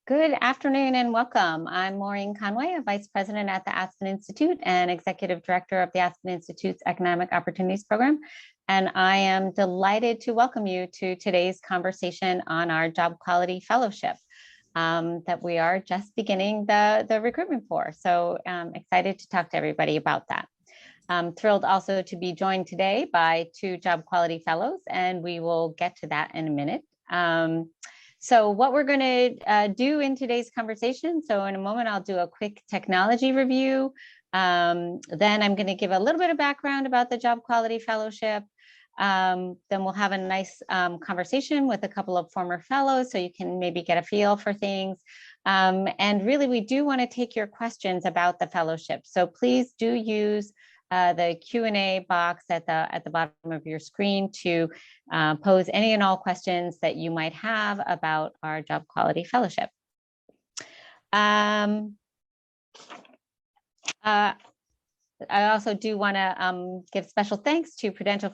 Good afternoon and welcome. I'm Maureen Conway, a Vice President at the Aspen Institute and Executive Director of the Aspen Institute's Economic Opportunities Program. And I am delighted to welcome you to today's conversation on our Job Quality Fellowship that we are just beginning the recruitment for. So I'm excited to talk to everybody about that. I'm thrilled also to be joined today by two Job Quality Fellows, and we will get to that in a minute. So what we're going to do in today's conversation, so in a moment, I'll do a quick technology review. Then I'm going to give a little bit of background about the Job Quality Fellowship. Then we'll have a nice conversation with a couple of former fellows so you can maybe get a feel for things. And really, we do want to take your questions about the fellowship. So please do use the Q&A box at the bottom of your screen to pose any and all questions that you might have about our Job Quality Fellowship. I also do want to give special thanks to Prudential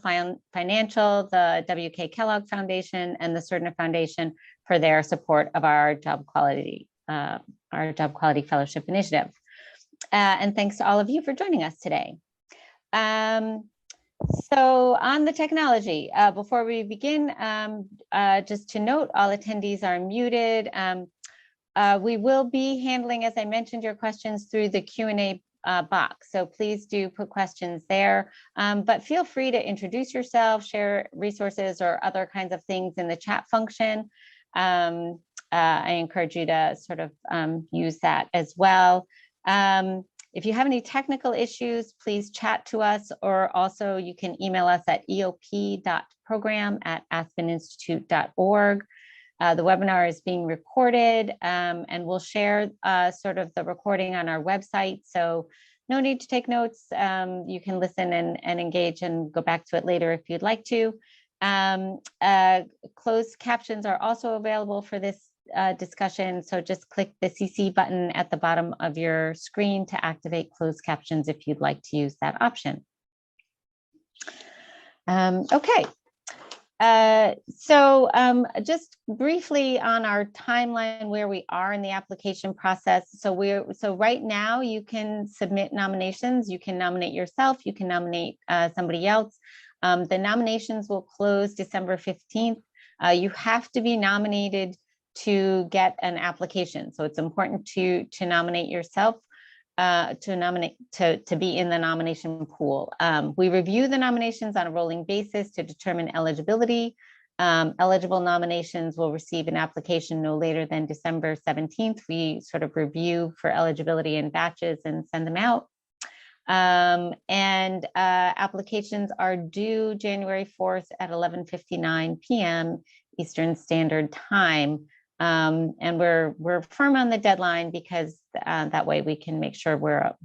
Financial, the W.K. Kellogg Foundation, and the Cerner Foundation for their support of our Job Quality Fellowship initiative. And thanks to all of you for joining us today. So on the technology, before we begin, just to note, all attendees are muted. We will be handling, as I mentioned, your questions through the Q&A box. So please do put questions there, but feel free to introduce yourself, share resources or other kinds of things in the chat function. I encourage you to sort of use that as well. If you have any technical issues, please chat to us, or also you can email us at eop.program@aspeninstitute.org. The webinar is being recorded, and we'll share sort of the recording on our website. So no need to take notes. You can listen and engage and go back to it later if you'd like to. Closed captions are also available for this discussion. So just click the CC button at the bottom of your screen to activate closed captions if you'd like to use that option. Okay. So just briefly on our timeline where we are in the application process. So right now you can submit nominations. You can nominate yourself. You can nominate somebody else. The nominations will close December 15th. You have to be nominated to get an application. So it's important to nominate yourself, to be in the nomination pool. We review the nominations on a rolling basis to determine eligibility. Eligible nominations will receive an application no later than December 17th. We sort of review for eligibility in batches and send them out. Applications are due January 4th at 11:59 p.m. Eastern Standard Time. And we're firm on the deadline because that way we can make sure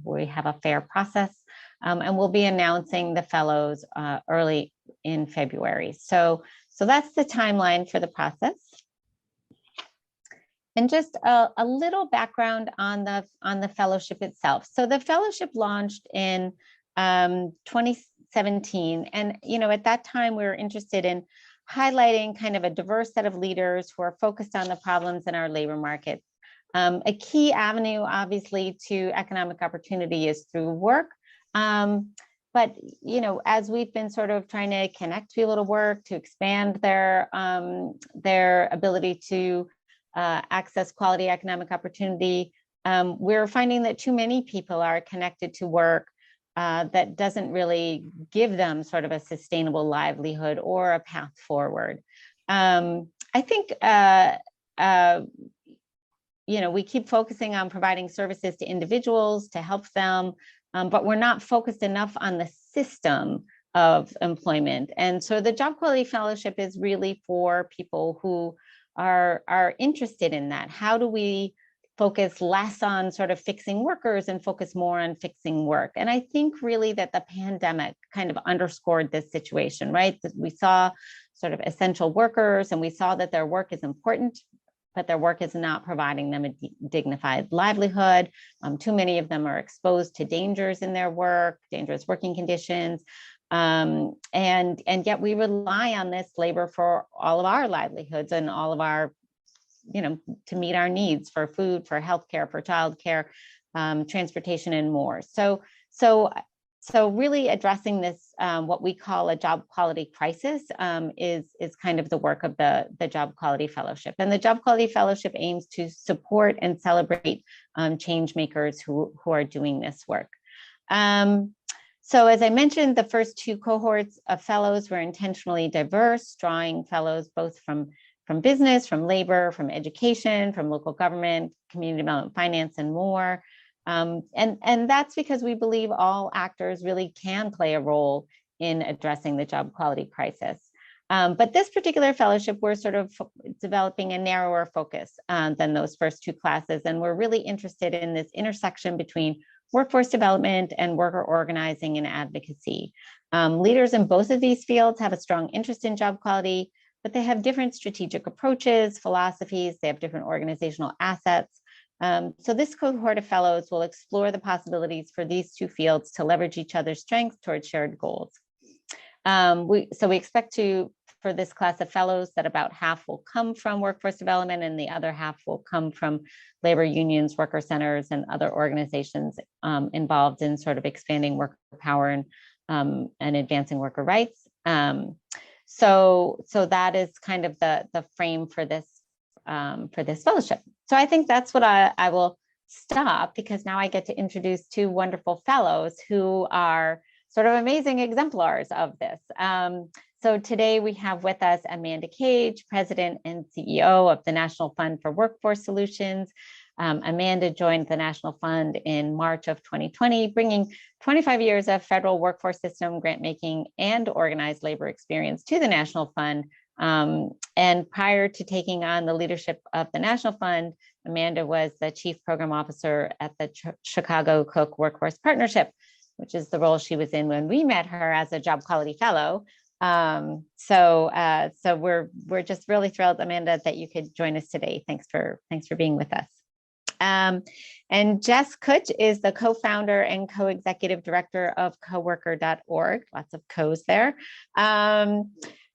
we have a fair process. And we'll be announcing the fellows early in February. So that's the timeline for the process. And just a little background on the fellowship itself. So the fellowship launched in 2017, and at that time we were interested in highlighting kind of a diverse set of leaders who are focused on the problems in our labor markets. A key avenue, obviously, to economic opportunity is through work. But, as we've been sort of trying to connect people to work, to expand their ability to access quality economic opportunity, we're finding that too many people are connected to work that doesn't really give them sort of a sustainable livelihood or a path forward. I think, we keep focusing on providing services to individuals to help them, but we're not focused enough on the system of employment. And so the Job Quality Fellowship is really for people who are interested in that. How do we focus less on sort of fixing workers and focus more on fixing work? And I think really that the pandemic kind of underscored this situation, right? That we saw sort of essential workers, and we saw that their work is important, but their work is not providing them a dignified livelihood. Too many of them are exposed to dangers in their work, dangerous working conditions. And yet we rely on this labor for all of our livelihoods and all of our to meet our needs for food, for healthcare, for childcare, transportation, and more. So really addressing this, what we call a job quality crisis, is kind of the work of the Job Quality Fellowship. And the Job Quality Fellowship aims to support and celebrate change makers who are doing this work. So as I mentioned, the first two cohorts of fellows were intentionally diverse, drawing fellows both from business, from labor, from education, from local government, community development, finance, and more. And that's because we believe all actors really can play a role in addressing the job quality crisis. But this particular fellowship, we're sort of developing a narrower focus than those first two classes. And we're really interested in this intersection between workforce development and worker organizing and advocacy. Leaders in both of these fields have a strong interest in job quality, but they have different strategic approaches, philosophies, they have different organizational assets. So this cohort of fellows will explore the possibilities for these two fields to leverage each other's strengths towards shared goals. We expect for this class of fellows that about half will come from workforce development and the other half will come from labor unions, worker centers, and other organizations involved in sort of expanding worker power and advancing worker rights. So that is kind of the frame for this fellowship. So I think that's what I will stop, because now I get to introduce two wonderful fellows who are sort of amazing exemplars of this. So today we have with us Amanda Cage, President and CEO of the National Fund for Workforce Solutions. Amanda joined the National Fund in March of 2020, bringing 25 years of federal workforce system grant making and organized labor experience to the National Fund. And prior to taking on the leadership of the National Fund, Amanda was the Chief Program Officer at the Chicago Cook Workforce Partnership, which is the role she was in when we met her as a Job Quality Fellow. So we're just really thrilled, Amanda, that you could join us today. Thanks for being with us. And Jess Kutch is the co-founder and co-executive director of coworker.org. Lots of co's there.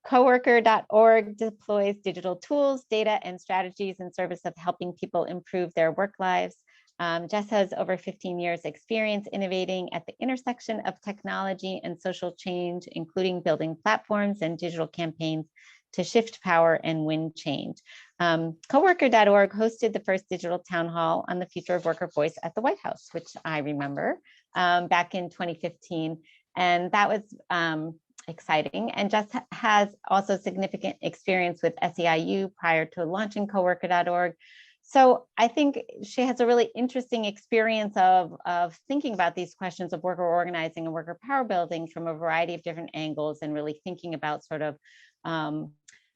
Coworker.org deploys digital tools, data, and strategies in service of helping people improve their work lives. Jess has over 15 years experience innovating at the intersection of technology and social change, including building platforms and digital campaigns to shift power and win change. Coworker.org hosted the first digital town hall on the future of worker voice at the White House, which I remember back in 2015. And that was exciting. And Jess has also significant experience with SEIU prior to launching coworker.org. So I think she has a really interesting experience of thinking about these questions of worker organizing and worker power building from a variety of different angles, and really thinking about sort of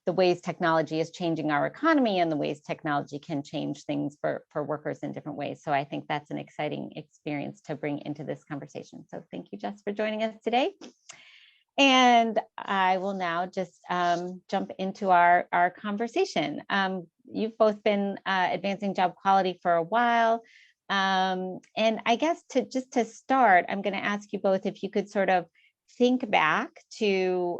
the ways technology is changing our economy and the ways technology can change things for workers in different ways. So I think that's an exciting experience to bring into this conversation. So thank you, Jess, for joining us today. And I will now just jump into our conversation. You've both been advancing job quality for a while. And I guess to start, I'm going to ask you both if you could sort of think back to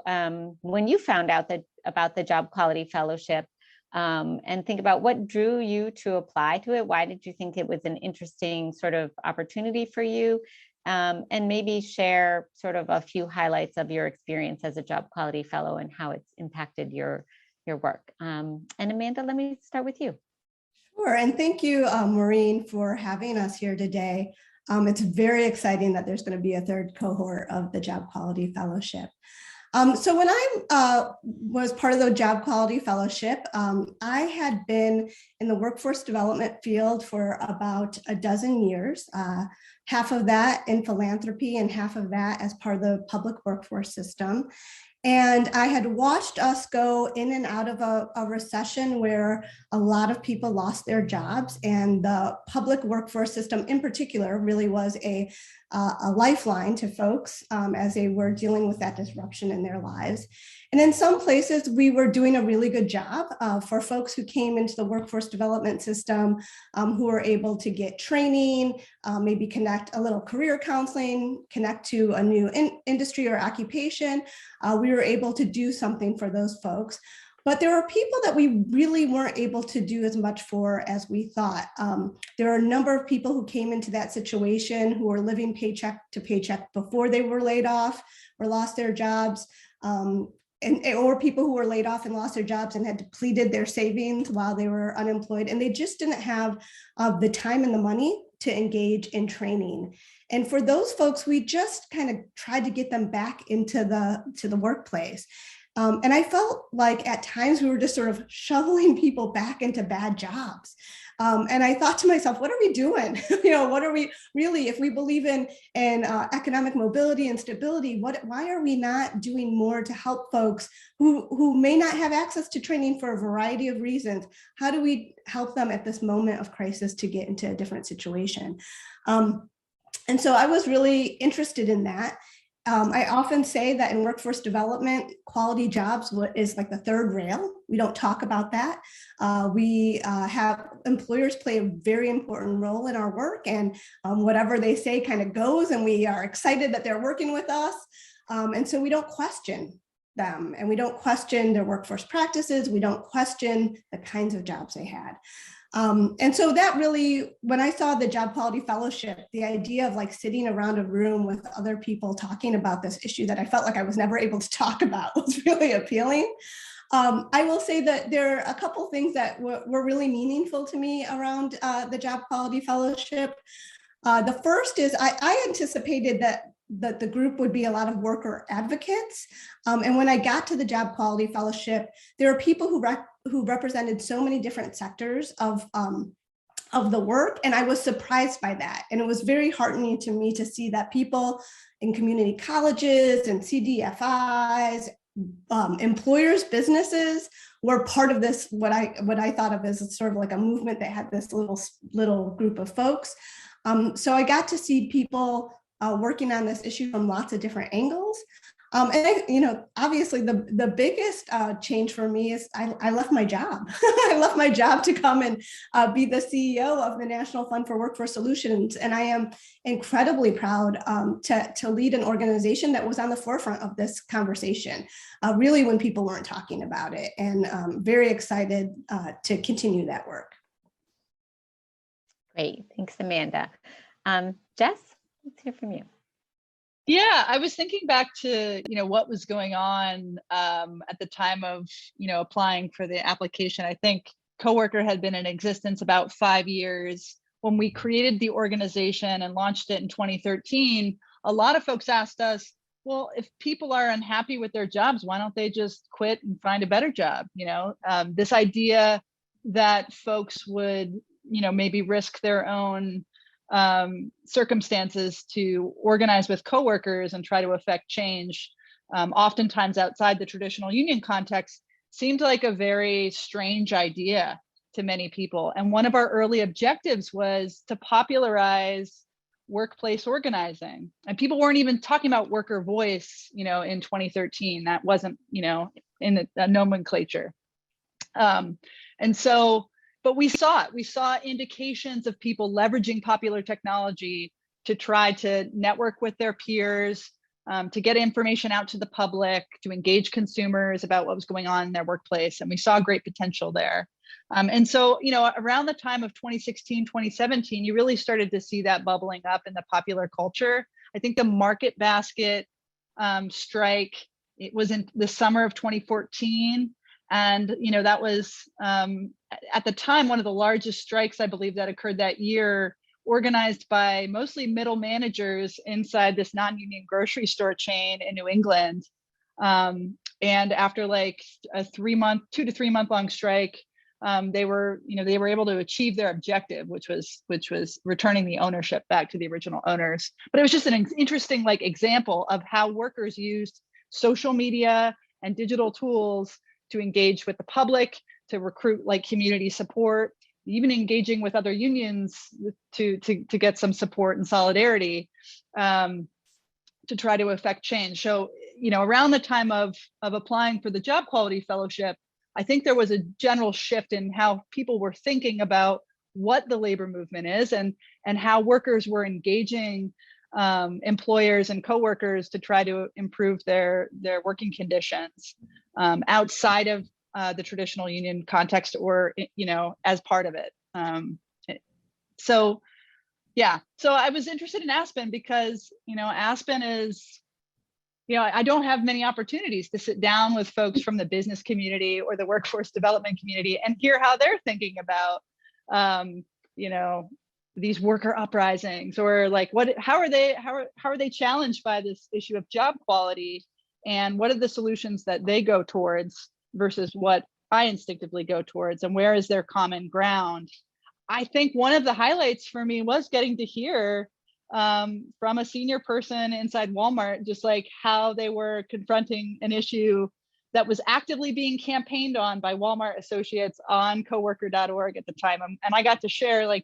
when you found out about the Job Quality Fellowship, and think about what drew you to apply to it. Why did you think it was an interesting sort of opportunity for you? And maybe share sort of a few highlights of your experience as a Job Quality Fellow and how it's impacted your work. And Amanda, let me start with you. Sure, and thank you, Maureen, for having us here today. It's very exciting that there's going to be a third cohort of the Job Quality Fellowship. So when I was part of the Job Quality Fellowship, I had been in the workforce development field for about a dozen years, half of that in philanthropy and half of that as part of the public workforce system. And I had watched us go in and out of a recession where a lot of people lost their jobs, and the public workforce system in particular really was a lifeline to folks as they were dealing with that disruption in their lives. And in some places, we were doing a really good job for folks who came into the workforce development system, who were able to get training, maybe connect a little career counseling, connect to a new industry or occupation. We were able to do something for those folks. But there are people that we really weren't able to do as much for as we thought. There are a number of people who came into that situation who were living paycheck to paycheck before they were laid off or lost their jobs. Or people who were laid off and lost their jobs and had depleted their savings while they were unemployed. And they just didn't have the time and the money to engage in training. And for those folks, we just kind of tried to get them back into the workplace. And I felt like at times we were just sort of shoveling people back into bad jobs. And I thought to myself, what are we doing? What are we really, if we believe in economic mobility and stability, why are we not doing more to help folks who may not have access to training for a variety of reasons? How do we help them at this moment of crisis to get into a different situation? And so I was really interested in that. I often say that in workforce development, quality jobs is like the third rail. We don't talk about that. We have employers play a very important role in our work, and whatever they say kind of goes, and we are excited that they're working with us. And so we don't question them, and we don't question their workforce practices. We don't question the kinds of jobs they had. And so that really, when I saw the Job Quality Fellowship, the idea of like sitting around a room with other people talking about this issue that I felt like I was never able to talk about was really appealing. I will say that there are a couple things that were really meaningful to me around the Job Quality Fellowship. The first is I anticipated that the group would be a lot of worker advocates. And when I got to the Job Quality Fellowship, there are people who represented so many different sectors of the work. And I was surprised by that. And it was very heartening to me to see that people in community colleges and CDFIs, employers, businesses were part of this, what I thought of as sort of like a movement that had this little group of folks. So I got to see people working on this issue from lots of different angles. And obviously the biggest change for me is I left my job. I left my job to come and be the CEO of the National Fund for Workforce Solutions. And I am incredibly proud to lead an organization that was on the forefront of this conversation, really when people weren't talking about it, and very excited to continue that work. Great, thanks, Amanda. Jess, let's hear from you. Yeah, I was thinking back to, what was going on at the time of, applying for the application. I think Coworker had been in existence about 5 years. When we created the organization and launched it in 2013, a lot of folks asked us, well, if people are unhappy with their jobs, why don't they just quit and find a better job? This idea that folks would, maybe risk their own circumstances to organize with coworkers and try to affect change, oftentimes outside the traditional union context, seemed like a very strange idea to many people. And one of our early objectives was to popularize workplace organizing. And people weren't even talking about worker voice, in 2013. That wasn't, in the nomenclature. But we saw it. We saw indications of people leveraging popular technology to try to network with their peers, to get information out to the public, to engage consumers about what was going on in their workplace. And we saw great potential there. And so, around the time of 2016, 2017, you really started to see that bubbling up in the popular culture. I think the Market Basket strike, it was in the summer of 2014. And, that was, at the time, one of the largest strikes, I believe, that occurred that year, organized by mostly middle managers inside this non-union grocery store chain in New England. And after like a 2 to 3 month long strike, they were able to achieve their objective, which was returning the ownership back to the original owners. But it was just an interesting example of how workers used social media and digital tools to engage with the public, to recruit community support, even engaging with other unions to get some support and solidarity, to try to affect change. So, around the time of applying for the Job Quality Fellowship, I think there was a general shift in how people were thinking about what the labor movement is and how workers were engaging employers and coworkers to try to improve their working conditions, outside of the traditional union context or, as part of it. So I was interested in Aspen because, Aspen is, I don't have many opportunities to sit down with folks from the business community or the workforce development community and hear how they're thinking about, these worker uprisings, or like how are they challenged by this issue of job quality, and what are the solutions that they go towards versus what I instinctively go towards, and where is their common ground. I think one of the highlights for me was getting to hear from a senior person inside Walmart, just like how they were confronting an issue that was actively being campaigned on by Walmart associates on coworker.org at the time. And I got to share, like,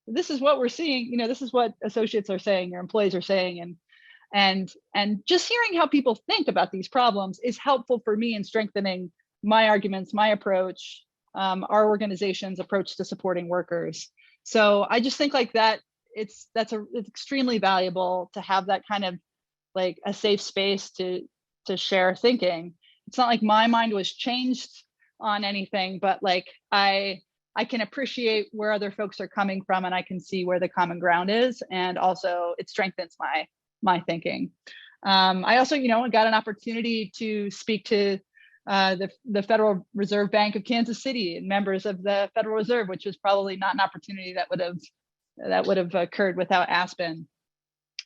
this is what we're seeing, this is what associates are saying, your employees are saying. And just hearing how people think about these problems is helpful for me in strengthening my arguments, my approach, our organization's approach to supporting workers. So I just think like that, it's extremely valuable to have that kind of like a safe space to share thinking. It's not like my mind was changed on anything, but like I can appreciate where other folks are coming from, and I can see where the common ground is, and also it strengthens my thinking. I also, got an opportunity to speak to the Federal Reserve Bank of Kansas City and members of the Federal Reserve, which was probably not an opportunity that would have occurred without Aspen.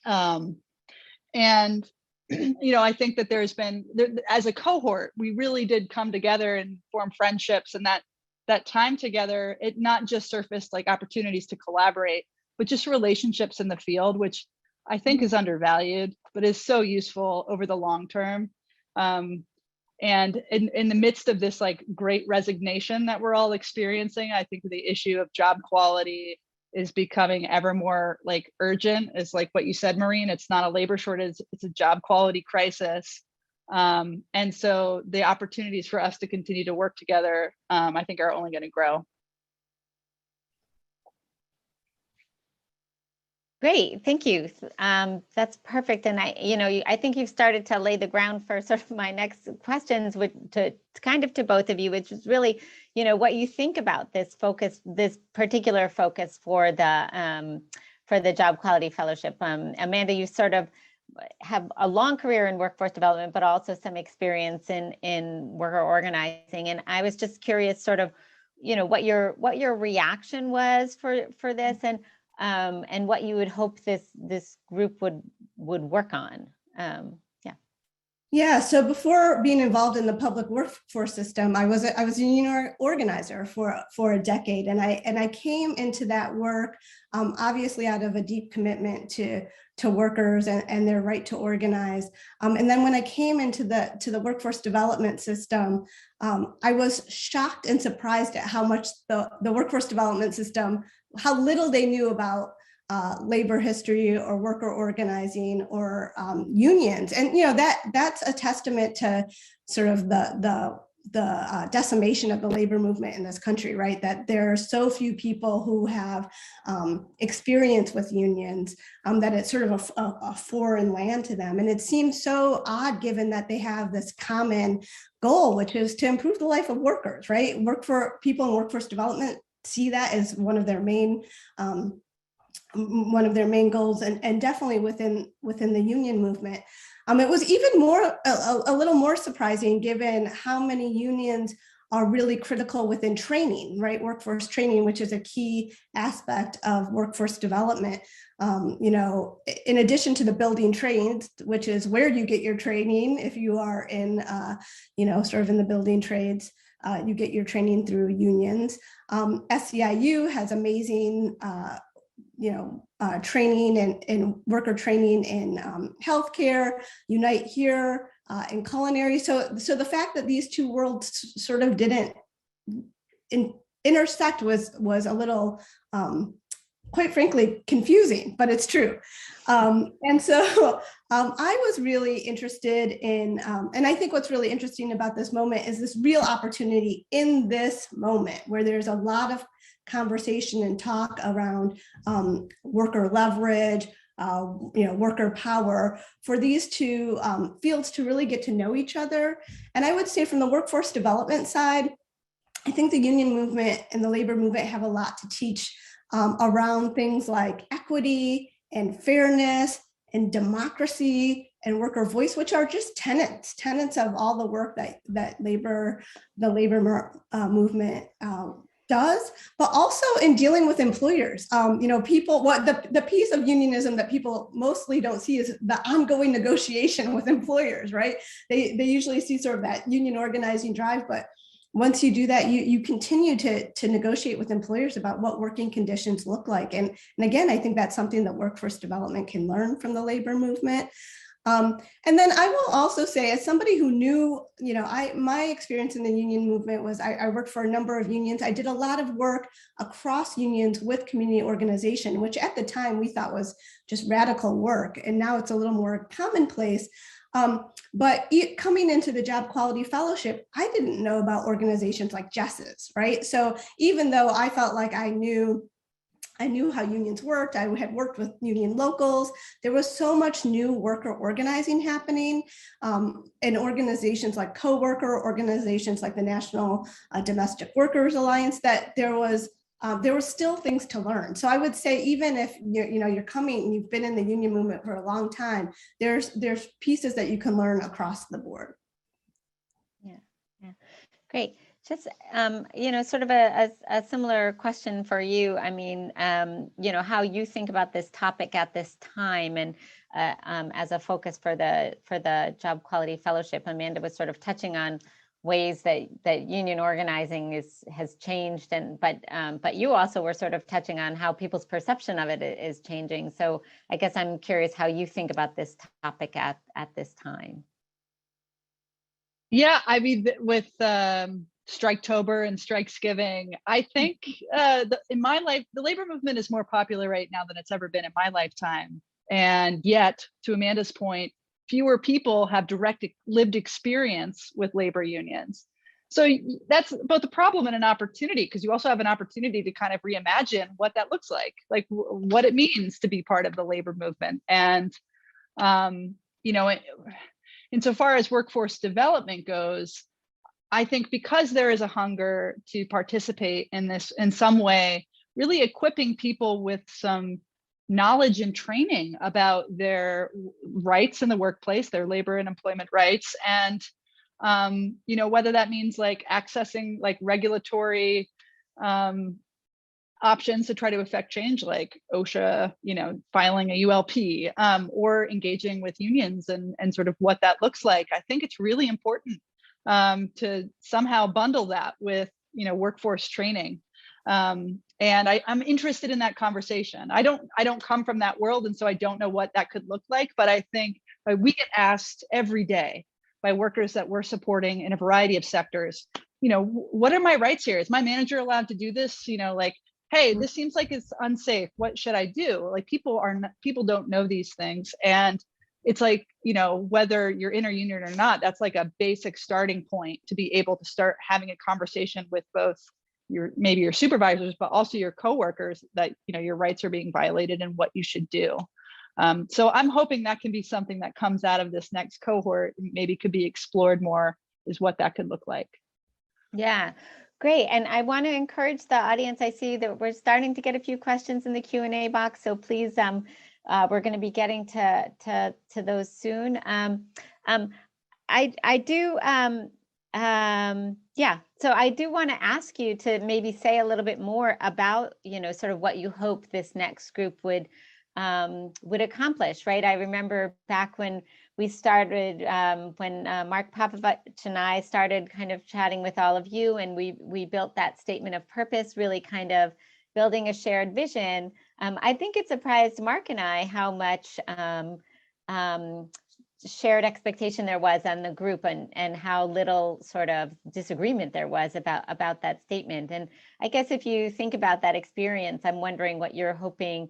And I think that there's been, as a cohort, we really did come together and form friendships, and that time together, it not just surfaced like opportunities to collaborate, but just relationships in the field, which I think is undervalued, but is so useful over the long term. And in the midst of this like great resignation that we're all experiencing, I think the issue of job quality is becoming ever more like urgent. Is like what you said, Maureen, it's not a labor shortage, it's a job quality crisis. And so the opportunities for us to continue to work together, I think are only going to grow. Great, thank you. That's perfect. And I think you've started to lay the ground for sort of my next questions, to both of you, which is really, what you think about this particular focus for the Job Quality Fellowship. Amanda, you sort of have a long career in workforce development, but also some experience in worker organizing. And I was just curious, sort of, what your reaction was for this, and what you would hope this group would work on. Yeah. So before being involved in the public workforce system, I was a union organizer for a decade, and I came into that work obviously out of a deep commitment to workers and their right to organize. And then when I came into the workforce development system, I was shocked and surprised at how much the workforce development system, how little they knew about labor history or worker organizing or unions. And that's a testament to sort of the decimation of the labor movement in this country, right? That there are so few people who have experience with unions, that it's sort of a foreign land to them. And it seems so odd given that they have this common goal, which is to improve the life of workers, right? Work for people in workforce development see that as one of their main goals, and definitely within the union movement. It was even more a little more surprising given how many unions are really critical within training, right? Workforce training, which is a key aspect of workforce development. In addition to the building trades, which is where you get your training if you are in, sort of in the building trades. You get your training through unions. SEIU has amazing, training and worker training in healthcare, Unite Here, in culinary. So the fact that these two worlds sort of didn't intersect was a little, quite frankly, confusing, but it's true. And so I was really interested in, and I think what's really interesting about this moment is this real opportunity in this moment where there's a lot of conversation and talk around worker leverage, worker power for these two fields to really get to know each other. And I would say from the workforce development side, I think the union movement and the labor movement have a lot to teach around things like equity and fairness and democracy and worker voice, which are just tenets of all the work that the labor movement does, but also in dealing with employers. People, the piece of unionism that people mostly don't see is the ongoing negotiation with employers, right? They usually see sort of that union organizing drive, but once you do that, you continue to negotiate with employers about what working conditions look like. And again, I think that's something that workforce development can learn from the labor movement. And then I will also say, as somebody who knew, my experience in the union movement was I worked for a number of unions. I did a lot of work across unions with community organization, which at the time we thought was just radical work. And now it's a little more commonplace. But coming into the Job Quality Fellowship, I didn't know about organizations like Jess's, right? So even though I felt like I knew how unions worked, I had worked with union locals, there was so much new worker organizing happening in organizations like coworker organizations like the National Domestic Workers Alliance, that there were still things to learn. So I would say, even if you're coming and you've been in the union movement for a long time, there's pieces that you can learn across the board. Yeah, great. Just sort of a similar question for you. I mean, how you think about this topic at this time, and as a focus for the Job Quality Fellowship. Amanda was sort of touching on ways that union organizing has changed, but you also were sort of touching on how people's perception of it is changing. So I guess I'm curious how you think about this topic at this time. Yeah, I mean, with Striketober and Strikesgiving, I think in my life, the labor movement is more popular right now than it's ever been in my lifetime. And yet, to Amanda's point, fewer people have direct lived experience with labor unions. So that's both a problem and an opportunity, because you also have an opportunity to kind of reimagine what that looks like what it means to be part of the labor movement. And, insofar as workforce development goes, I think because there is a hunger to participate in this in some way, really equipping people with some knowledge and training about their rights in the workplace, their labor and employment rights, and whether that means like accessing like regulatory options to try to affect change, like OSHA, filing a ULP, or engaging with unions and sort of what that looks like. I think it's really important to somehow bundle that with workforce training. And I'm interested in that conversation. I don't come from that world, and so I don't know what that could look like, but I think we get asked every day by workers that we're supporting in a variety of sectors, what are my rights here? Is my manager allowed to do this? Hey, this seems like it's unsafe. What should I do? Like people don't know these things. And it's like, whether you're in a union or not, that's like a basic starting point to be able to start having a conversation with both maybe your supervisors, but also your coworkers that, your rights are being violated and what you should do. So I'm hoping that can be something that comes out of this next cohort, maybe could be explored more, is what that could look like. Yeah, great. And I want to encourage the audience. I see that we're starting to get a few questions in the Q&A box, so please, we're going to be getting to those soon. So I do want to ask you to maybe say a little bit more about, sort of what you hope this next group would accomplish, right? I remember back when we started, when Mark Popovich and I started kind of chatting with all of you, and we built that statement of purpose, really kind of building a shared vision. I think it surprised Mark and I how much shared expectation there was on the group, and how little sort of disagreement there was about that statement. And I guess if you think about that experience, I'm wondering what you're hoping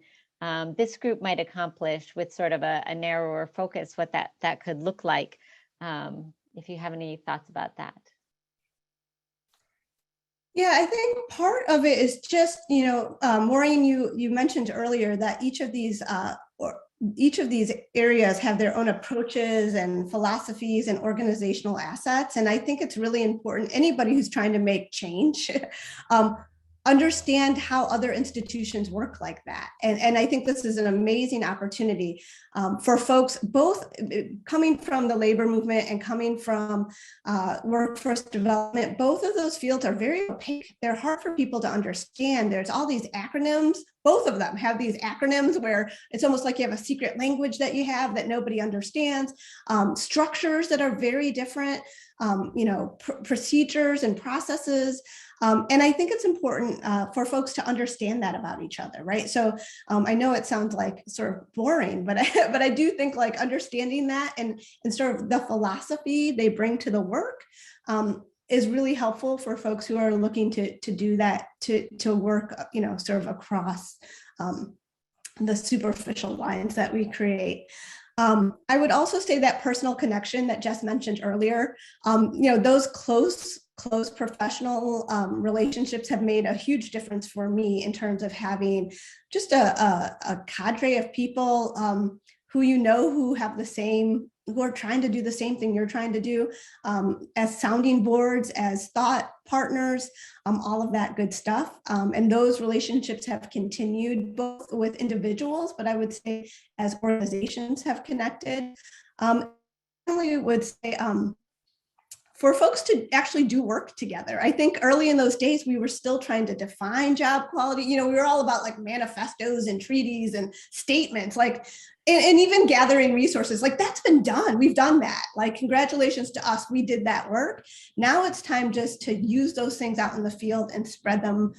this group might accomplish with sort of a narrower focus, what that could look like. If you have any thoughts about that. Yeah, I think part of it is just, Maureen, you mentioned earlier that each of these each of these areas have their own approaches and philosophies and organizational assets. And I think it's really important, anybody who's trying to make change, understand how other institutions work like that. And I think this is an amazing opportunity for folks, both coming from the labor movement and coming from workforce development. Both of those fields are very opaque. They're hard for people to understand. There's all these acronyms. Both of them have these acronyms where it's almost like you have a secret language that you have that nobody understands, structures that are very different, procedures and processes. And I think it's important for folks to understand that about each other, right? So I know it sounds like sort of boring, but I do think like understanding that and sort of the philosophy they bring to the work is really helpful for folks who are looking to do that, to work, sort of across the superficial lines that we create. I would also say that personal connection that Jess mentioned earlier, those close professional relationships have made a huge difference for me in terms of having just a cadre of people who have the same, who are trying to do the same thing you're trying to do, as sounding boards, as thought partners, all of that good stuff. And those relationships have continued both with individuals, but I would say as organizations have connected. I would say, for folks to actually do work together. I think early in those days, we were still trying to define job quality. We were all about like manifestos and treaties and statements, like, and even gathering resources, like that's been done. We've done that. Like, congratulations to us, we did that work. Now it's time just to use those things out in the field and spread them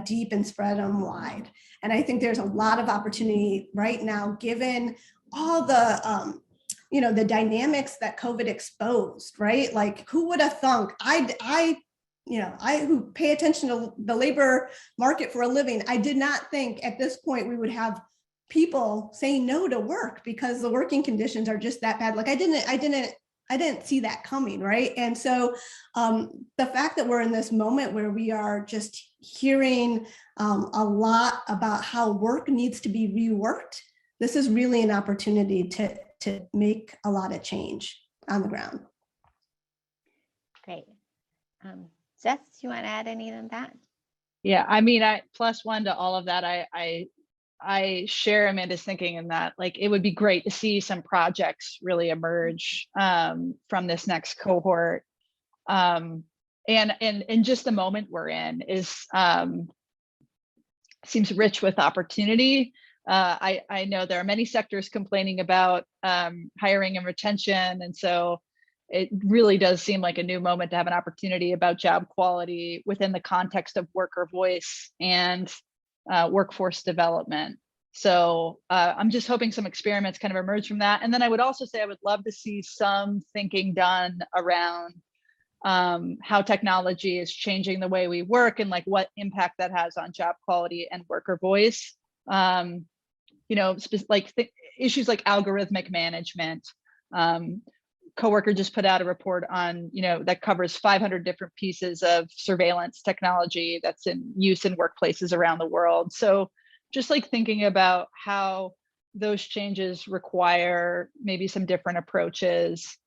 deep and spread them wide. And I think there's a lot of opportunity right now, given all the, the dynamics that COVID exposed, right? Like, who would have thunk? I who pay attention to the labor market for a living, I did not think at this point we would have people saying no to work because the working conditions are just that bad. Like, I didn't see that coming, right? And so the fact that we're in this moment where we are just hearing a lot about how work needs to be reworked, this is really an opportunity to make a lot of change on the ground. Great. Jess, do you want to add anything to that? Yeah, I mean, I plus one to all of that. I share Amanda's thinking in that, like, it would be great to see some projects really emerge from this next cohort. And just the moment we're in is seems rich with opportunity. I know there are many sectors complaining about hiring and retention. And so it really does seem like a new moment to have an opportunity about job quality within the context of worker voice and workforce development. So I'm just hoping some experiments kind of emerge from that. And then I would also say I would love to see some thinking done around how technology is changing the way we work and like what impact that has on job quality and worker voice. Issues like algorithmic management. Coworker just put out a report on, that covers 500 different pieces of surveillance technology that's in use in workplaces around the world. So just like thinking about how those changes require maybe some different approaches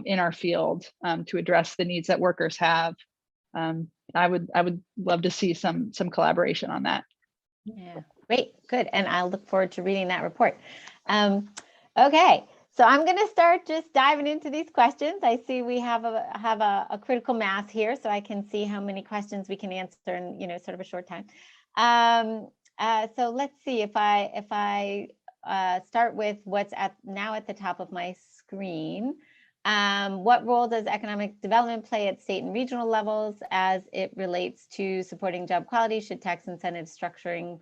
in our field to address the needs that workers have. I would love to see some collaboration on that. Yeah, great, good. And I'll look forward to reading that report. Okay. So I'm going to start just diving into these questions. I see we have a critical mass here, so I can see how many questions we can answer in sort of a short time. So let's see if I start with what's now at the top of my screen. What role does economic development play at state and regional levels as it relates to supporting job quality? Should tax incentive structuring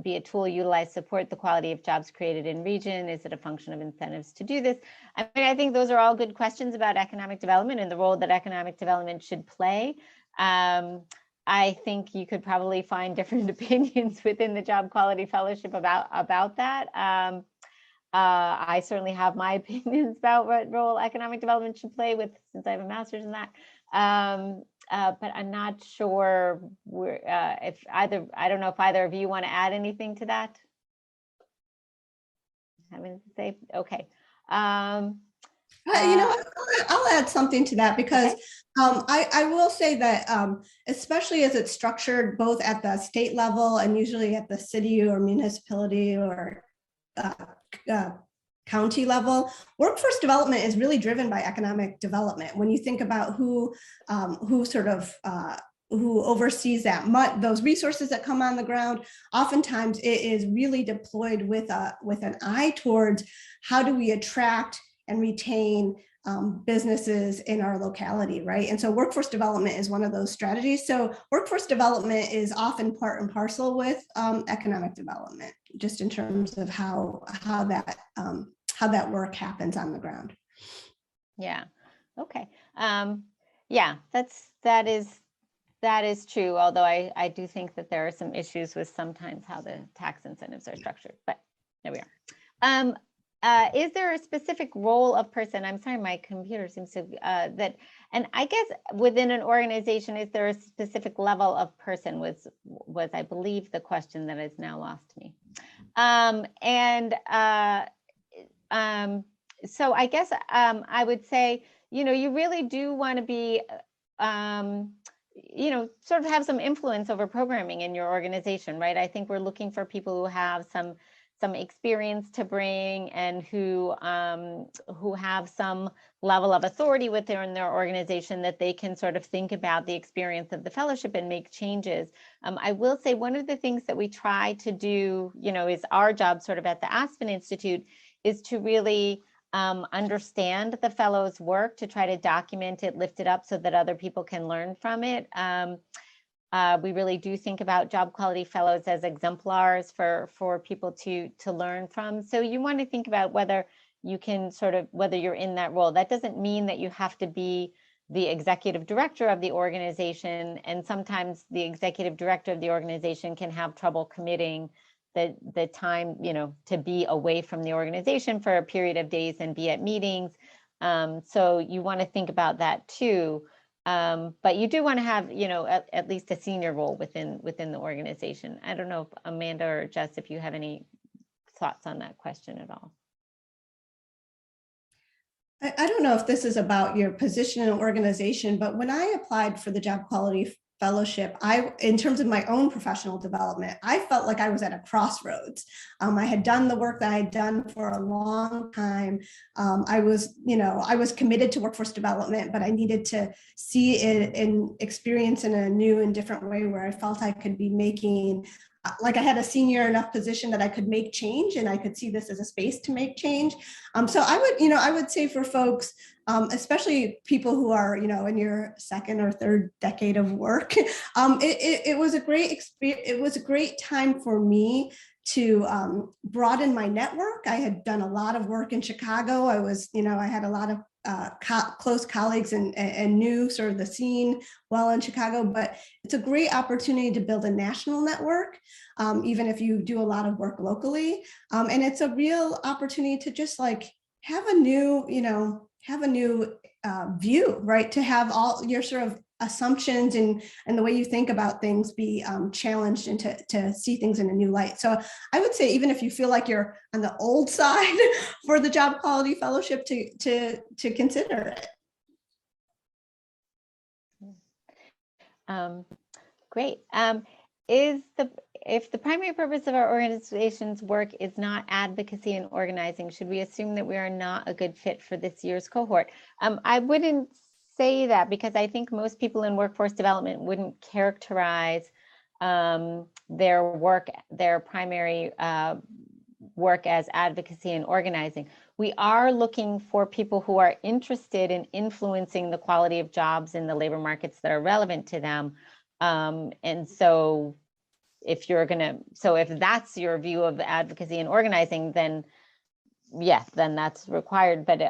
be a tool utilized to support the quality of jobs created in region? Is it a function of incentives to do this? I mean, I think those are all good questions about economic development and the role that economic development should play. I think you could probably find different opinions within the Job Quality Fellowship about that. I certainly have my opinions about what role economic development should play since I have a master's in that. But I'm not sure I don't know if either of you want to add anything to that. having to say, okay. You know what? I'll add something to that because Okay. I will say that especially as it's structured both at the state level and usually at the city or municipality or uh, uh, county level, workforce development is really driven by economic development. When you think about who sort of who oversees that, those resources that come on the ground, oftentimes it is really deployed with an eye towards how do we attract and retain businesses in our locality, right? And so workforce development is one of those strategies. So workforce development is often part and parcel with economic development, just in terms of how that work happens on the ground. Yeah. Okay. Yeah, that is true. Although I do think that there are some issues with sometimes how the tax incentives are structured, but there we are. Is there a specific role of person? I'm sorry, my computer seems to and I guess within an organization, is there a specific level of person was I believe the question that has now lost me. So I guess I would say, you really do want to be, sort of have some influence over programming in your organization, right? I think we're looking for people who have some experience to bring and who have some level of authority within their organization that they can sort of think about the experience of the fellowship and make changes. I will say one of the things that we try to do, is our job sort of at the Aspen Institute is to really understand the fellows' work, to try to document it, lift it up so that other people can learn from it. We really do think about job quality fellows as exemplars for people to learn from. So you want to think about whether you can whether you're in that role. That doesn't mean that you have to be the executive director of the organization. And sometimes the executive director of the organization can have trouble committing the time, to be away from the organization for a period of days and be at meetings. So you want to think about that too. But you do want to have, at least a senior role within the organization. I don't know if Amanda or Jess, if you have any thoughts on that question at all. I don't know if this is about your position in an organization, but when I applied for the Job Quality Fellowship, in terms of my own professional development, I felt like I was at a crossroads. I had done the work that I had done for a long time. I was committed to workforce development, but I needed to see it and experience in a new and different way where I felt I could be making, like I had a senior enough position that I could make change and I could see this as a space to make change. So I would say for folks, especially people who are, in your second or third decade of work, it was a great experience. It was a great time for me to broaden my network. I had done a lot of work in Chicago. I had a lot of close colleagues and knew sort of the scene well in Chicago, but it's a great opportunity to build a national network, even if you do a lot of work locally. And it's a real opportunity to just have a new view, right? To have all your sort of assumptions and the way you think about things be challenged and to see things in a new light. So I would say, even if you feel like you're on the old side for the Job Quality Fellowship, to consider it. Great. If the primary purpose of our organization's work is not advocacy and organizing, should we assume that we are not a good fit for this year's cohort? I wouldn't say that, because I think most people in workforce development wouldn't characterize their primary work as advocacy and organizing. We are looking for people who are interested in influencing the quality of jobs in the labor markets that are relevant to them. And so if that's your view of advocacy and organizing, then yes, then that's required. But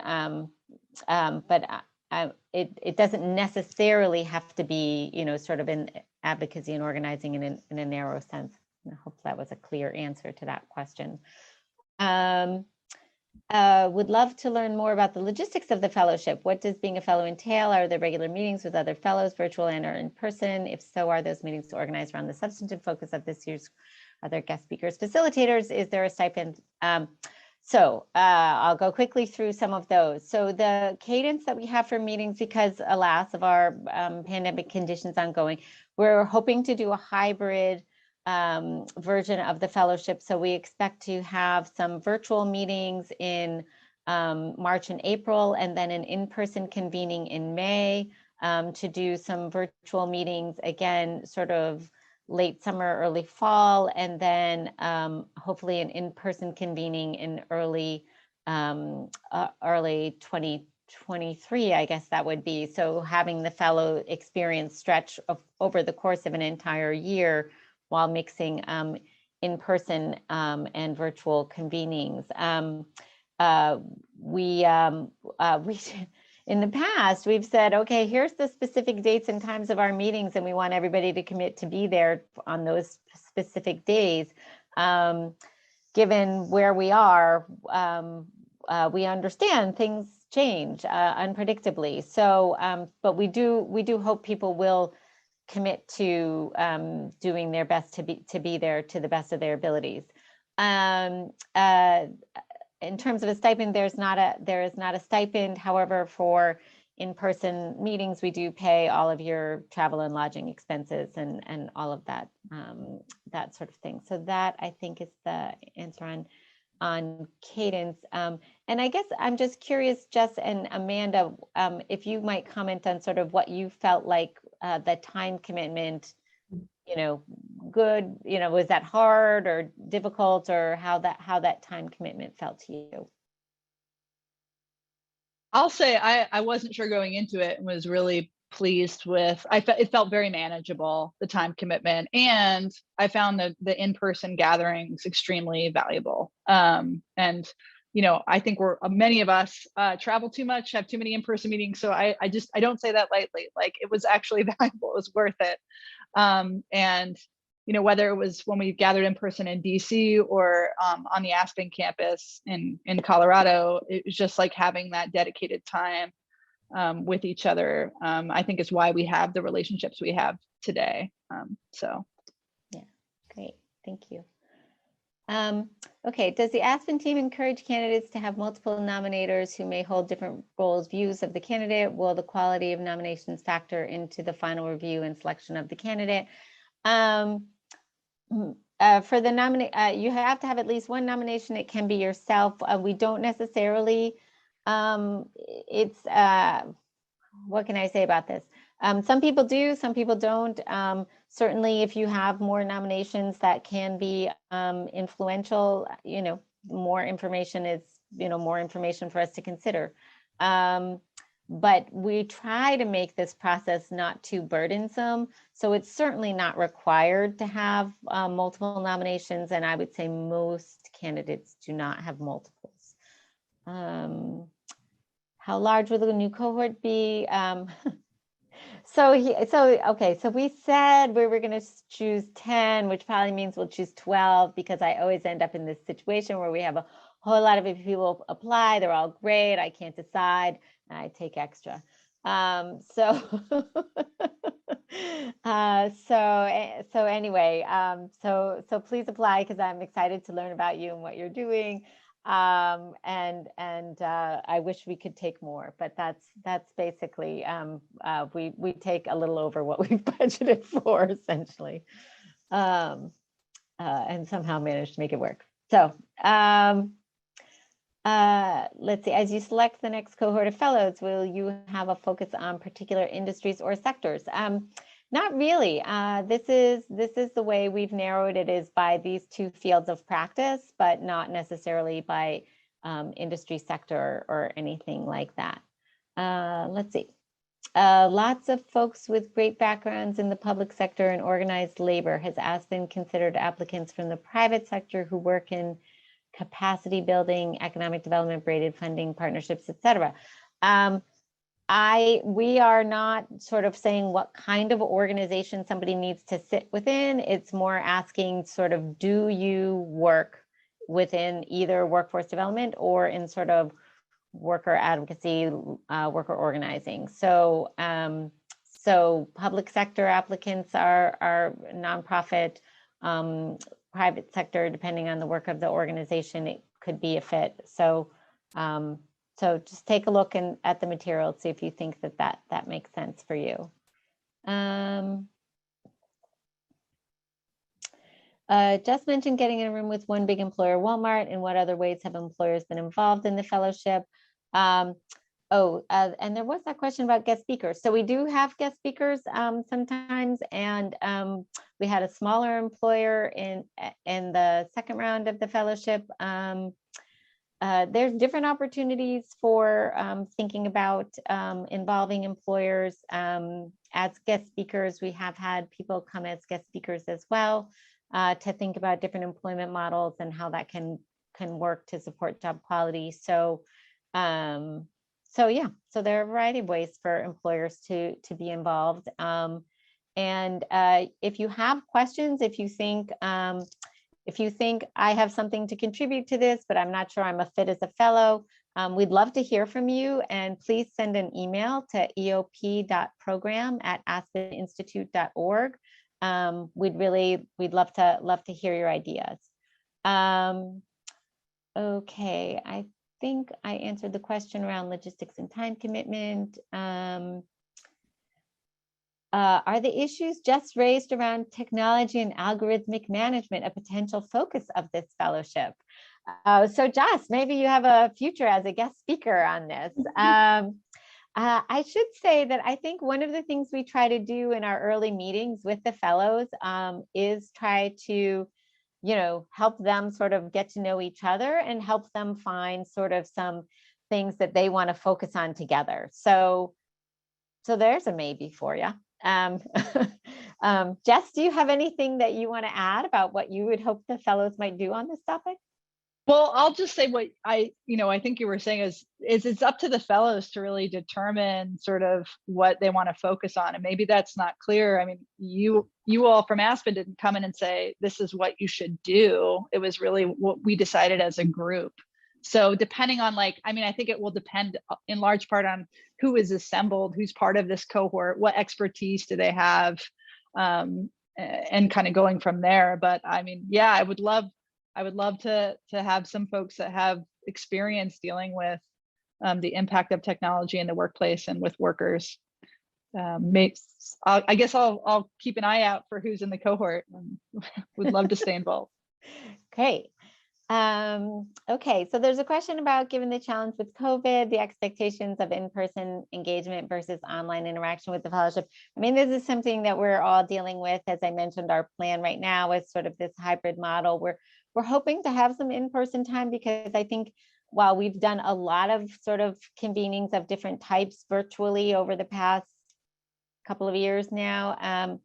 it doesn't necessarily have to be, sort of in advocacy and organizing in a narrow sense. I hope that was a clear answer to that question. Would love to learn more about the logistics of the fellowship. What does being a fellow entail? Are there regular meetings with other fellows, virtual and or in person? If so, are those meetings organized around the substantive focus of this year's? Are there guest speakers, facilitators? Is there a stipend? So I'll go quickly through some of those. So the cadence that we have for meetings, because alas of our pandemic conditions ongoing, we're hoping to do a hybrid version of the fellowship. So we expect to have some virtual meetings in March and April, and then an in-person convening in May to do some virtual meetings again, sort of late summer, early fall, and then hopefully an in-person convening in early 2023, I guess that would be. So having the fellow experience stretch over the course of an entire year while mixing in-person and virtual convenings. We in the past, we've said, okay, here's the specific dates and times of our meetings, and we want everybody to commit to be there on those specific days. Given where we are, we understand things change unpredictably. So, but we do hope people will commit to doing their best to be there to the best of their abilities. In terms of a stipend, there is not a stipend. However, for in-person meetings, we do pay all of your travel and lodging expenses and all of that that sort of thing. So that, I think, is the answer on cadence. And I guess I'm just curious, Jess and Amanda, if you might comment on sort of what you felt like the time commitment, good, was that hard or difficult, or how that time commitment felt to you? I'll say I wasn't sure going into it and was really pleased with, it felt very manageable, the time commitment. And I found the in-person gatherings extremely valuable. And, I think many of us travel too much, have too many in-person meetings. So I don't say that lightly. Like, it was actually valuable, it was worth it. And whether it was when we gathered in person in DC or on the Aspen campus in Colorado, it was just like having that dedicated time with each other, I think is why we have the relationships we have today. Yeah, great, thank you. Okay, does the Aspen team encourage candidates to have multiple nominators who may hold different roles, views of the candidate? Will the quality of nominations factor into the final review and selection of the candidate? For the nominate, you have to have at least one nomination. It can be yourself. We don't necessarily, what can I say about this? Some people do, some people don't. Certainly, if you have more nominations, that can be influential. More information is, more information for us to consider. But we try to make this process not too burdensome. So it's certainly not required to have multiple nominations. And I would say most candidates do not have multiples. How large will the new cohort be? So we said we were going to choose 10, which probably means we'll choose 12, because I always end up in this situation where we have a whole lot of people apply. They're all great. I can't decide. I take extra. So anyway, so please apply, because I'm excited to learn about you and what you're doing. And I wish we could take more, but that's basically, we take a little over what we've budgeted for, essentially, and somehow managed to make it work. So, let's see, as you select the next cohort of fellows, will you have a focus on particular industries or sectors? Not really. This is the way we've narrowed it, is by these two fields of practice, but not necessarily by industry sector or anything like that. Let's see. Lots of folks with great backgrounds in the public sector and organized labor. Has Aspen considered applicants from the private sector who work in capacity building, economic development, braided funding, partnerships, etc.? We are not sort of saying what kind of organization somebody needs to sit within. It's more asking sort of, do you work within either workforce development or in sort of worker advocacy, worker organizing? So, so public sector applicants are nonprofit, private sector, depending on the work of the organization, it could be a fit. So so just take a look at the material, see if you think that makes sense for you. Just mentioned getting in a room with one big employer, Walmart. In what other ways have employers been involved in the fellowship? And there was that question about guest speakers. So we do have guest speakers sometimes, and we had a smaller employer in the second round of the fellowship. There's different opportunities for thinking about involving employers as guest speakers. We have had people come as guest speakers as well to think about different employment models and how that can work to support job quality. So yeah, so there are a variety of ways for employers to be involved. And if you have questions, if you think I have something to contribute to this, but I'm not sure I'm a fit as a fellow, we'd love to hear from you. And please send an email to eop.program@aspeninstitute.org. We'd love to hear your ideas. Okay, I think I answered the question around logistics and time commitment. Are the issues just raised around technology and algorithmic management a potential focus of this fellowship? So Jess, maybe you have a future as a guest speaker on this. I should say that I think one of the things we try to do in our early meetings with the fellows is try to, help them sort of get to know each other and help them find sort of some things that they want to focus on together. So there's a maybe for you. Jess, do you have anything that you want to add about what you would hope the fellows might do on this topic? Well, I'll just say what I think you were saying is it's up to the fellows to really determine sort of what they want to focus on. And maybe that's not clear. I mean, you all from Aspen didn't come in and say, this is what you should do. It was really what we decided as a group. So depending on I think it will depend in large part on who is assembled, who's part of this cohort, what expertise do they have, and kind of going from there. But I mean, yeah, I would love to have some folks that have experience dealing with the impact of technology in the workplace and with workers. I guess I'll keep an eye out for who's in the cohort and would love to stay involved. Great. Okay, so there's a question about, given the challenge with COVID, the expectations of in-person engagement versus online interaction with the fellowship. I mean, this is something that we're all dealing with. As I mentioned, our plan right now is sort of this hybrid model. We're hoping to have some in-person time, because I think while we've done a lot of sort of convenings of different types virtually over the past couple of years now,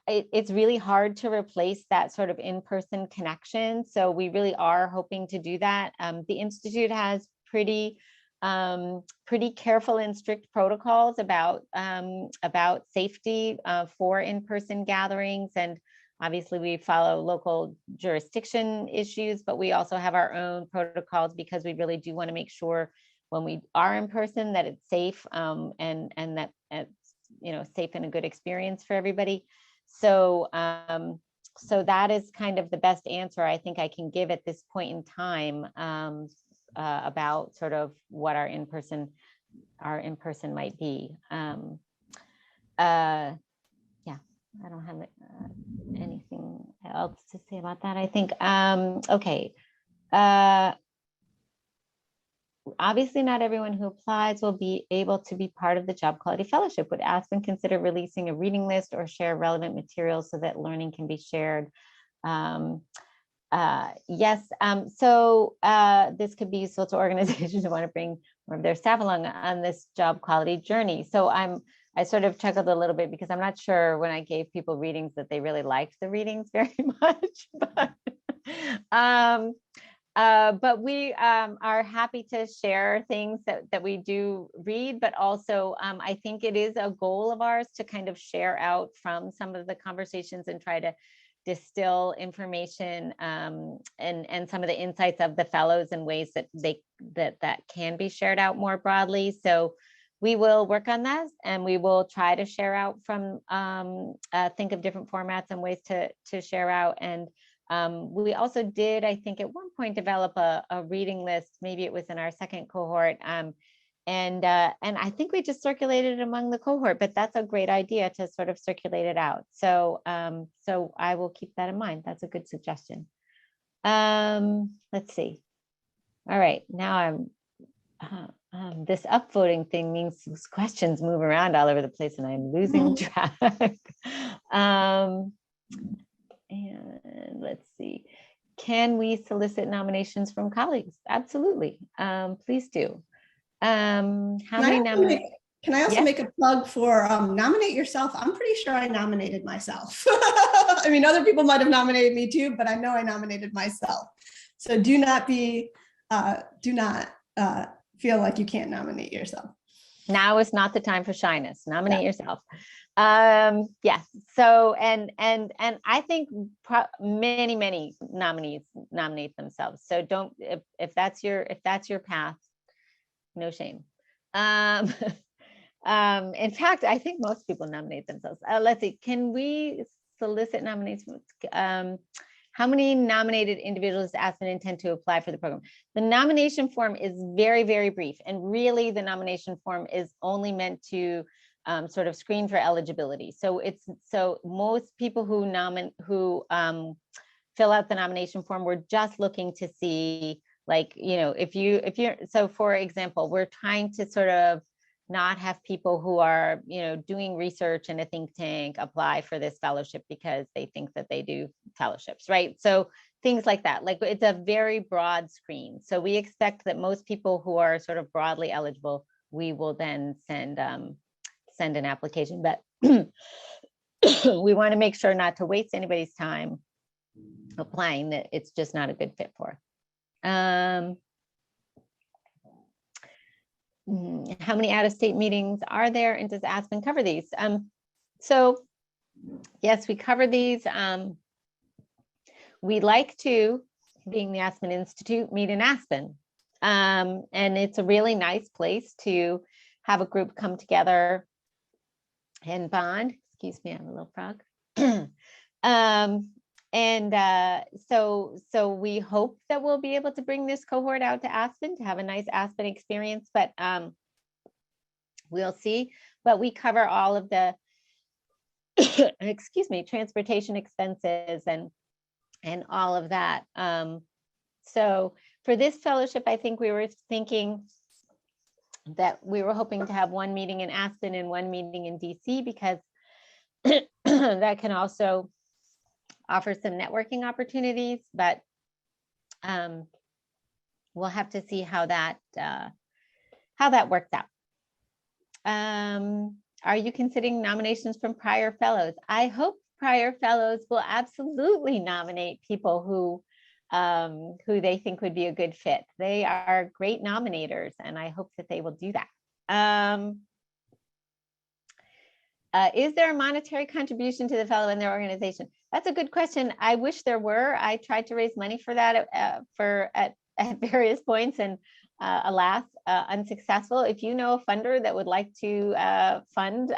it's really hard to replace that sort of in-person connection. So we really are hoping to do that. The Institute has pretty careful and strict protocols about safety for in-person gatherings. And obviously we follow local jurisdiction issues, but we also have our own protocols, because we really do want to make sure when we are in person that it's safe, and that it's safe and a good experience for everybody. So so that is kind of the best answer I think I can give at this point in time about sort of what our in-person might be. Yeah, I don't have anything else to say about that, I think. Okay. Obviously, not everyone who applies will be able to be part of the Job Quality Fellowship. Would Aspen consider releasing a reading list or share relevant materials so that learning can be shared? Yes. So this could be useful to organizations who want to bring more of their staff along on this job quality journey. So I sort of chuckled a little bit, because I'm not sure when I gave people readings that they really liked the readings very much. But we are happy to share things that we do read, but also I think it is a goal of ours to kind of share out from some of the conversations and try to distill information and some of the insights of the fellows in ways that can be shared out more broadly. So we will work on that, and we will try to share out from think of different formats and ways to share out. And We also did, I think, at one point develop a reading list. Maybe it was in our second cohort. And I think we just circulated it among the cohort, but that's a great idea to sort of circulate it out. So so I will keep that in mind. That's a good suggestion. Let's see. All right, now I'm this upvoting thing means questions move around all over the place and I'm losing track. And let's see. Can we solicit nominations from colleagues? Absolutely. Please do. How many nominations? Can I also Yes. make a plug for nominate yourself? I'm pretty sure I nominated myself. I mean, other people might have nominated me too, but I know I nominated myself. So do not feel like you can't nominate yourself. Now is not the time for shyness. Nominate yourself. Yes. So and I think many nominees nominate themselves. So don't, if that's your path, no shame. In fact, I think most people nominate themselves. Let's see. Can we solicit nominations? How many nominated individuals does Aspen intend to apply for the program? The nomination form is very, very brief. And really the nomination form is only meant to sort of screen for eligibility. So most people who fill out the nomination form, we're just looking to see, like, if you're, so for example, we're trying to sort of not have people who are, doing research in a think tank apply for this fellowship because they think that they do fellowships, right? So things like that, like it's a very broad screen. So we expect that most people who are sort of broadly eligible, we will then send an application, but we want to make sure not to waste anybody's time applying that it's just not a good fit for. How many out-of-state meetings are there, and does Aspen cover these? So yes, we cover these. We like to, being the Aspen Institute, meet in Aspen. And it's a really nice place to have a group come together and bond. Excuse me, I'm a little frog. So we hope that we'll be able to bring this cohort out to Aspen to have a nice Aspen experience, but we'll see. But we cover all of the, excuse me, transportation expenses and all of that. So for this fellowship, I think we were thinking that we were hoping to have one meeting in Aspen and one meeting in DC, because that can also offer some networking opportunities, but we'll have to see how that works out. Are you considering nominations from prior fellows? I hope prior fellows will absolutely nominate people who they think would be a good fit. They are great nominators, and I hope that they will do that. Is there a monetary contribution to the fellow in their organization? That's a good question. I wish there were. I tried to raise money for that at various points, and alas, unsuccessful. If you know a funder that would like to fund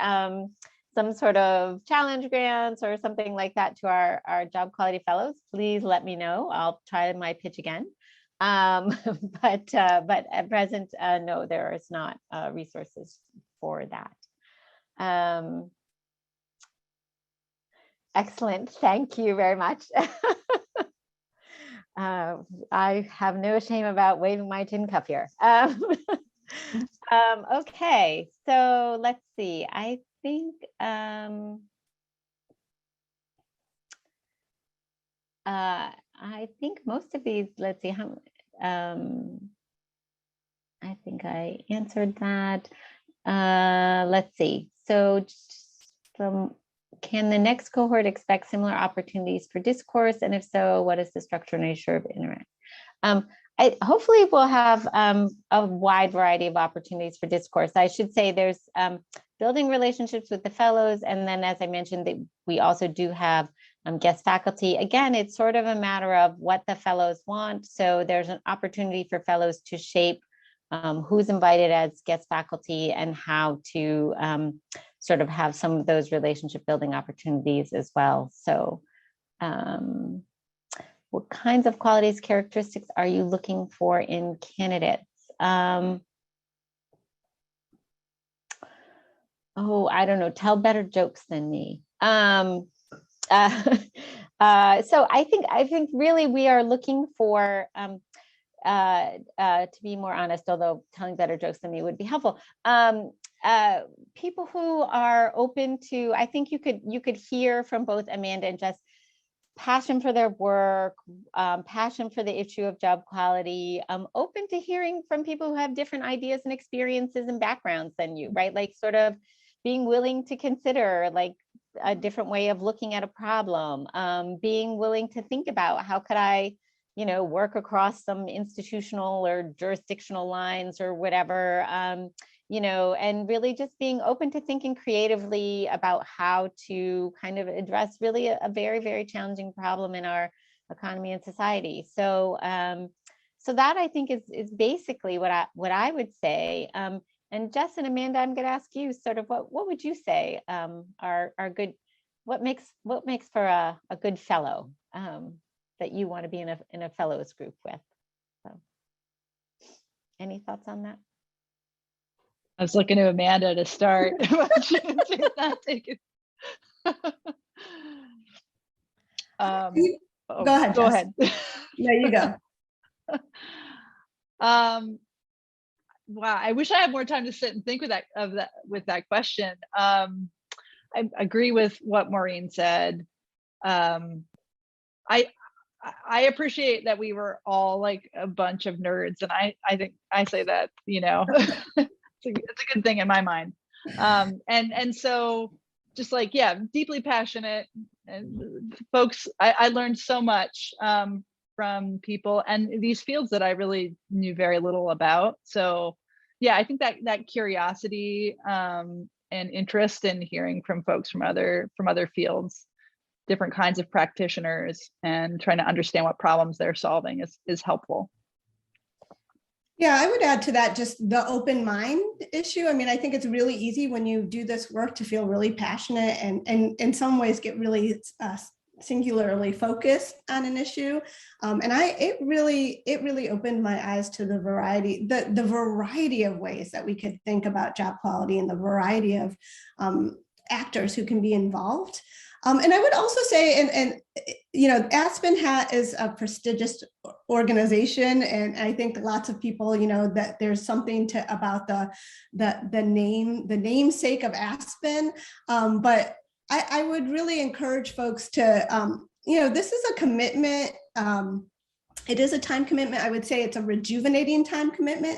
some sort of challenge grants or something like that to our job quality fellows, please let me know. I'll try my pitch again. But at present, no, there is not resources for that. Excellent. Thank you very much. I have no shame about waving my tin cup here. Okay, so let's see. I think most of these, let's see how I think I answered that. Let's see. So can the next cohort expect similar opportunities for discourse? And if so, what is the structure and nature of interact? Hopefully we'll have a wide variety of opportunities for discourse. I should say there's building relationships with the fellows. And then, as I mentioned, we also do have guest faculty. Again, it's sort of a matter of what the fellows want. So there's an opportunity for fellows to shape who's invited as guest faculty and how to sort of have some of those relationship building opportunities as well. So What kinds of qualities, characteristics are you looking for in candidates? Oh, I don't know, tell better jokes than me. So I think really we are looking for, to be more honest, although telling better jokes than me would be helpful. People who are open to, I think you could hear from both Amanda and Jess, passion for their work, passion for the issue of job quality, open to hearing from people who have different ideas and experiences and backgrounds than you, right? Like sort of being willing to consider like a different way of looking at a problem, being willing to think about how could I, work across some institutional or jurisdictional lines or whatever, and really just being open to thinking creatively about how to kind of address really a very, very challenging problem in our economy and society. So, so that I think is basically what I would say. And Jess and Amanda, I'm going to ask you sort of what would you say are good, what makes for a good fellow that you want to be in a fellows group with? So, any thoughts on that? I was looking to Amanda to start. She's not taking. Go ahead. Go Jess. ahead. There you go. Wow, I wish I had more time to sit and think with that question. I agree with what Maureen said. I appreciate that we were all like a bunch of nerds, and I think I say that it's a good thing in my mind. And so just like, yeah, deeply passionate, and folks, I learned so much from people and these fields that I really knew very little about. So yeah, I think that curiosity and interest in hearing from folks from other fields, different kinds of practitioners, and trying to understand what problems they're solving is helpful. Yeah, I would add to that just the open mind issue. I mean, I think it's really easy when you do this work to feel really passionate and in some ways get really singularly focused on an issue. And it really opened my eyes to the variety of ways that we could think about job quality and the variety of actors who can be involved. And I would also say, and Aspen is a prestigious organization, and I think lots of people, that there's something about the namesake of Aspen. But I would really encourage folks to, this is a commitment. It is a time commitment. I would say it's a rejuvenating time commitment.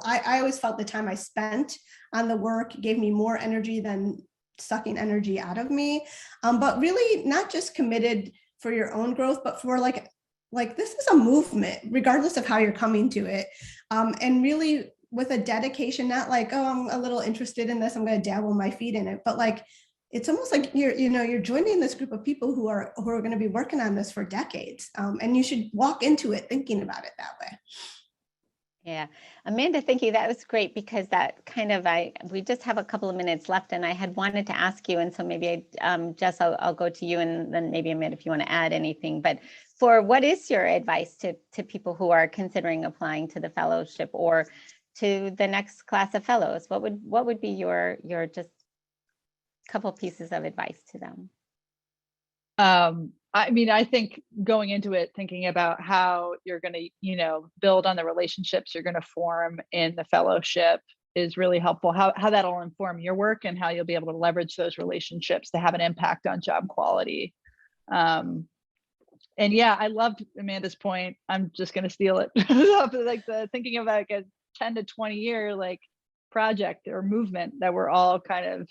I always felt the time I spent on the work gave me more energy than sucking energy out of me, but really not just committed for your own growth, but for like this is a movement, regardless of how you're coming to it, and really with a dedication, not like, oh, I'm a little interested in this, I'm going to dabble my feet in it, but like it's almost like you're joining this group of people who are going to be working on this for decades, and you should walk into it thinking about it that way. Yeah, Amanda, thank you. That was great because that kind of, we just have a couple of minutes left and I had wanted to ask you, and so maybe Jess, I'll go to you, and then maybe Amanda, if you want to add anything, but for what is your advice to people who are considering applying to the fellowship or to the next class of fellows? What would be your just couple pieces of advice to them? I mean, I think going into it, thinking about how you're going to, build on the relationships you're going to form in the fellowship is really helpful. How that'll inform your work and how you'll be able to leverage those relationships to have an impact on job quality. And yeah, I loved Amanda's point. I'm just going to steal it. Like the thinking about like a 10 to 20 year like project or movement that we're all kind of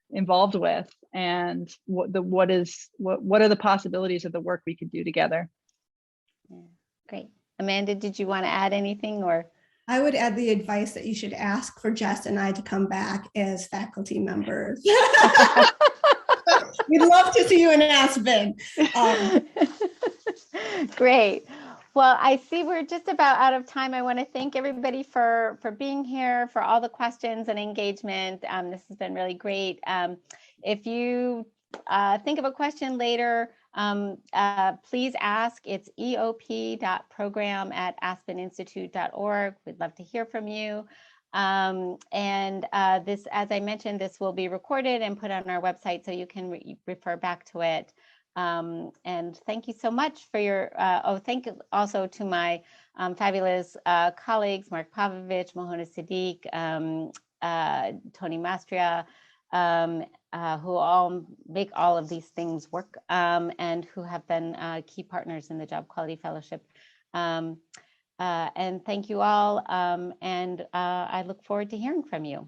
involved with, and what are the possibilities of the work we could do together. Yeah, great. Amanda, did you want to add anything? Or I would add the advice that you should ask for Jess and I to come back as faculty members. We'd love to see you in Aspen. Great. Well, I see we're just about out of time. I want to thank everybody for being here, for all the questions and engagement. This has been really great. If you think of a question later, Please ask. It's eop.program@aspeninstitute.org. We'd love to hear from you. This, as I mentioned, this will be recorded and put on our website so you can refer back to it. And thank you so much for your, thank you also to my fabulous colleagues, Mark Pavlovich, Mohona Siddiq, Tony Mastria, who all make all of these things work, and who have been key partners in the Job Quality Fellowship. And thank you all, and I look forward to hearing from you.